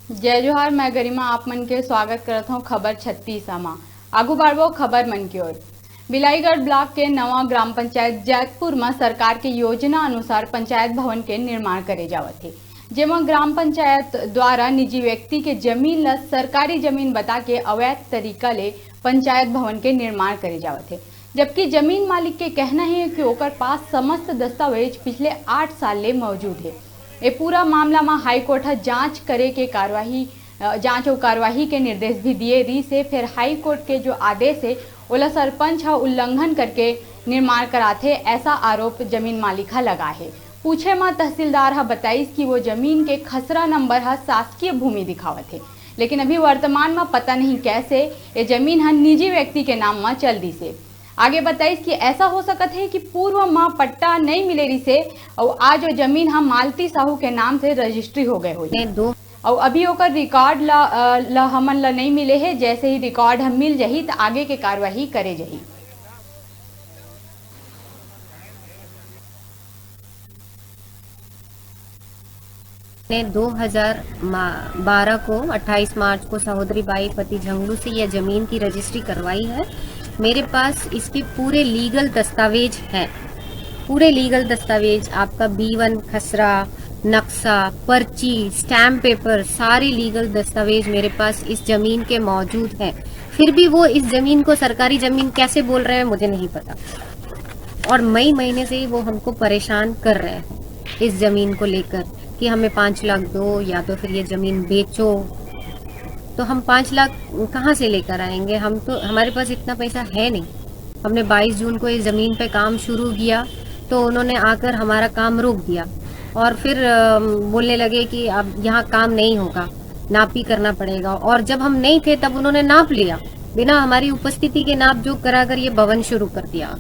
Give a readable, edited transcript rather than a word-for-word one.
जय जोहार। मैं गरिमा आप मन के स्वागत करता हूँ खबर 36 मा आगू बढ़ो खबर मन की ओर। बिलाईगढ़ ब्लॉक के नवा ग्राम पंचायत जैतपुर में सरकार के योजना अनुसार पंचायत भवन के निर्माण करे जावत है, जेमा ग्राम पंचायत द्वारा निजी व्यक्ति के जमीन ला सरकारी जमीन बता के अवैध तरीका ले पंचायत भवन के निर्माण करे जावत है। जबकि जमीन मालिक के कहना है कि ओकर पास समस्त दस्तावेज पिछले 8 साल ले मौजूद है। ये पूरा मामला में हाईकोर्ट जांच करे के जांच और कार्यवाही के निर्देश भी दिए रही से फिर हाईकोर्ट के जो आदेश है ओला सरपंच उल्लंघन करके निर्माण कराते, ऐसा आरोप जमीन मालिक लगा है। पूछे में तहसीलदार बताइस कि वो जमीन के खसरा नंबर शासकीय भूमि दिखावत है, लेकिन अभी वर्तमान में पता नहीं कैसे ये जमीन निजी व्यक्ति के नाम में चल दी से। आगे बताइस कि ऐसा हो सकत है कि पूर्व माँ पट्टा नहीं मिले रही से और आज वो जमीन मालती साहू के नाम से रजिस्ट्री हो गए हो और अभी ओकर रिकॉर्ड ला हमन ला नहीं मिले है। जैसे ही रिकॉर्ड हम मिल जाही तो आगे के कार्यवाही करे जाही। ने 2012 को 28 मार्च को सहोदरी बाई पति झंगलू से यह जमीन की रजिस्ट्री करवाई है। मेरे पास इसके पूरे लीगल दस्तावेज हैं, पूरे लीगल दस्तावेज, आपका B1 खसरा, नक्शा, पर्ची, स्टैम्प पेपर, सारे लीगल दस्तावेज मेरे पास इस जमीन के मौजूद हैं। फिर भी वो इस जमीन को सरकारी जमीन कैसे बोल रहे हैं मुझे नहीं पता। और मई महीने से ही वो हमको परेशान कर रहे हैं इस जमीन को लेकर कि हमें 5 लाख दो या तो फिर ये जमीन बेचो। तो हम 5 लाख कहाँ से लेकर आएंगे? हमारे पास इतना पैसा है नहीं। हमने 22 जून को इस ज़मीन पे काम शुरू किया तो उन्होंने आकर हमारा काम रोक दिया और फिर बोलने लगे कि अब यहाँ काम नहीं होगा, नापी करना पड़ेगा। और जब हम नहीं थे तब उन्होंने नाप लिया, बिना हमारी उपस्थिति के नाप जोख कराकर ये भवन शुरू कर दिया।